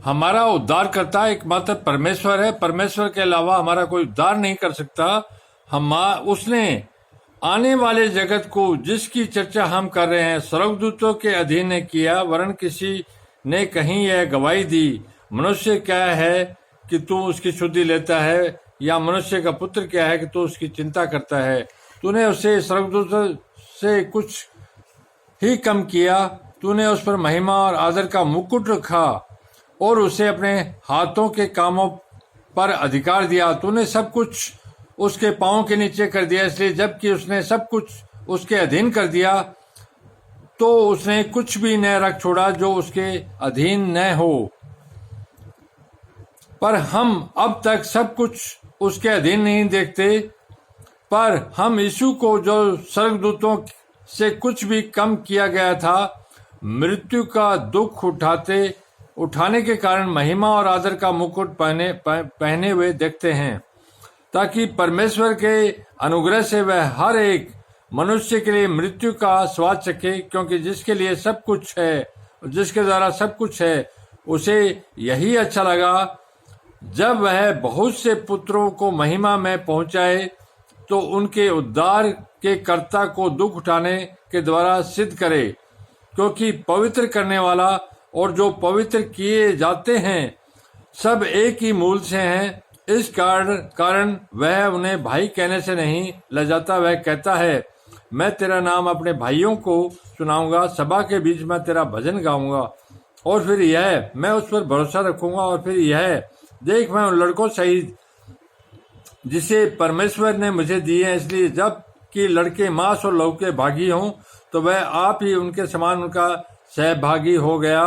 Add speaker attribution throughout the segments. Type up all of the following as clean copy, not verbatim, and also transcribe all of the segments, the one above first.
Speaker 1: हमारा उद्धारकर्ता एकमात्र परमेश्वर है। परमेश्वर के अलावा हमारा कोई उद्धार नहीं कर सकता। उसने आने वाले जगत को जिसकी चर्चा हम कर रहे हैं स्वर्गदूतों के अधीन ने किया, वरन किसी ने कहीं यह गवाही दी, मनुष्य क्या है कि तू उसकी शुद्धि लेता है, या मनुष्य का पुत्र क्या है कि तू उसकी चिंता करता है। तूने उसे स्वर्गदूतों से कुछ ही कम किया। तूने उस पर महिमा और आदर का मुकुट रखा और उसे अपने हाथों के कामों पर अधिकार दिया। तूने सब कुछ उसके पांव के नीचे कर दिया, इसलिए जबकि उसने सब कुछ उसके अधीन कर दिया तो उसने कुछ भी न रख छोड़ा जो उसके अधीन न हो। पर हम अब तक सब कुछ उसके अधीन नहीं देखते, पर हम यीशु को जो स्वर्गदूतों से कुछ भी कम किया गया था, मृत्यु का दुख उठाने के कारण महिमा और आदर का मुकुट पहने हुए देखते हैं, ताकि परमेश्वर के अनुग्रह से वह हर एक मनुष्य के लिए मृत्यु का स्वाद चखे, क्योंकि जिसके लिए सब कुछ है, जिसके द्वारा सब कुछ है, उसे यही अच्छा लगा जब वह बहुत से पुत्रों को महिमा में पहुंचाए तो उनके उद्धार के कर्ता को दुख उठाने के द्वारा सिद्ध करे, क्योंकि पवित्र करने वाला और जो पवित्र किए जाते हैं सब एक ही मूल से हैं। इस कारण वह उन्हें भाई कहने से नहीं लजाता। वह कहता है, मैं तेरा नाम अपने भाइयों को सुनाऊंगा, सभा के बीच में तेरा भजन गाऊंगा। और फिर यह, मैं उस पर भरोसा रखूंगा। और फिर यह, देख मैं उन लड़कों सहित जिसे परमेश्वर ने मुझे दिए हैं, इसलिए जब कि लड़के मांस और लहू के भागी हों तो वह आप ही उनके समान उनका सहभागी हो गया,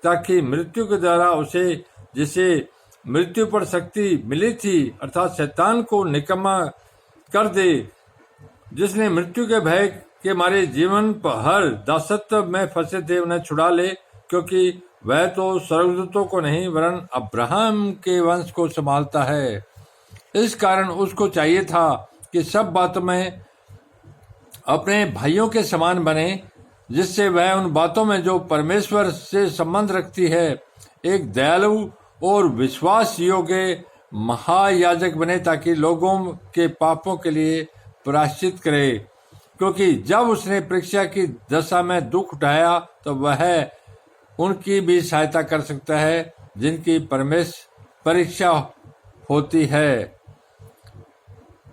Speaker 1: ताकि मृत्यु के द्वारा उसे जिसे मृत्यु पर शक्ति मिली थी अर्थात शैतान को निकम्मा कर दे, जिसने मृत्यु के भय के मारे जीवन हर दासत्व में फंसे थे उन्हें छुड़ा ले, क्योंकि वह तो स्वर्गदूतों को नहीं वरन अब्राहम के वंश को संभालता है। इस कारण उसको चाहिए था कि सब बातों में अपने भाइयों के समान बने, जिससे वह उन बातों में जो परमेश्वर से संबंध रखती है एक दयालु और विश्वास योग्य महायाजक बने, ताकि लोगों के पापों के लिए प्रायश्चित करे। क्योंकि जब उसने परीक्षा की दशा में दुख उठाया तो वह उनकी भी सहायता कर सकता है जिनकी परीक्षा होती है।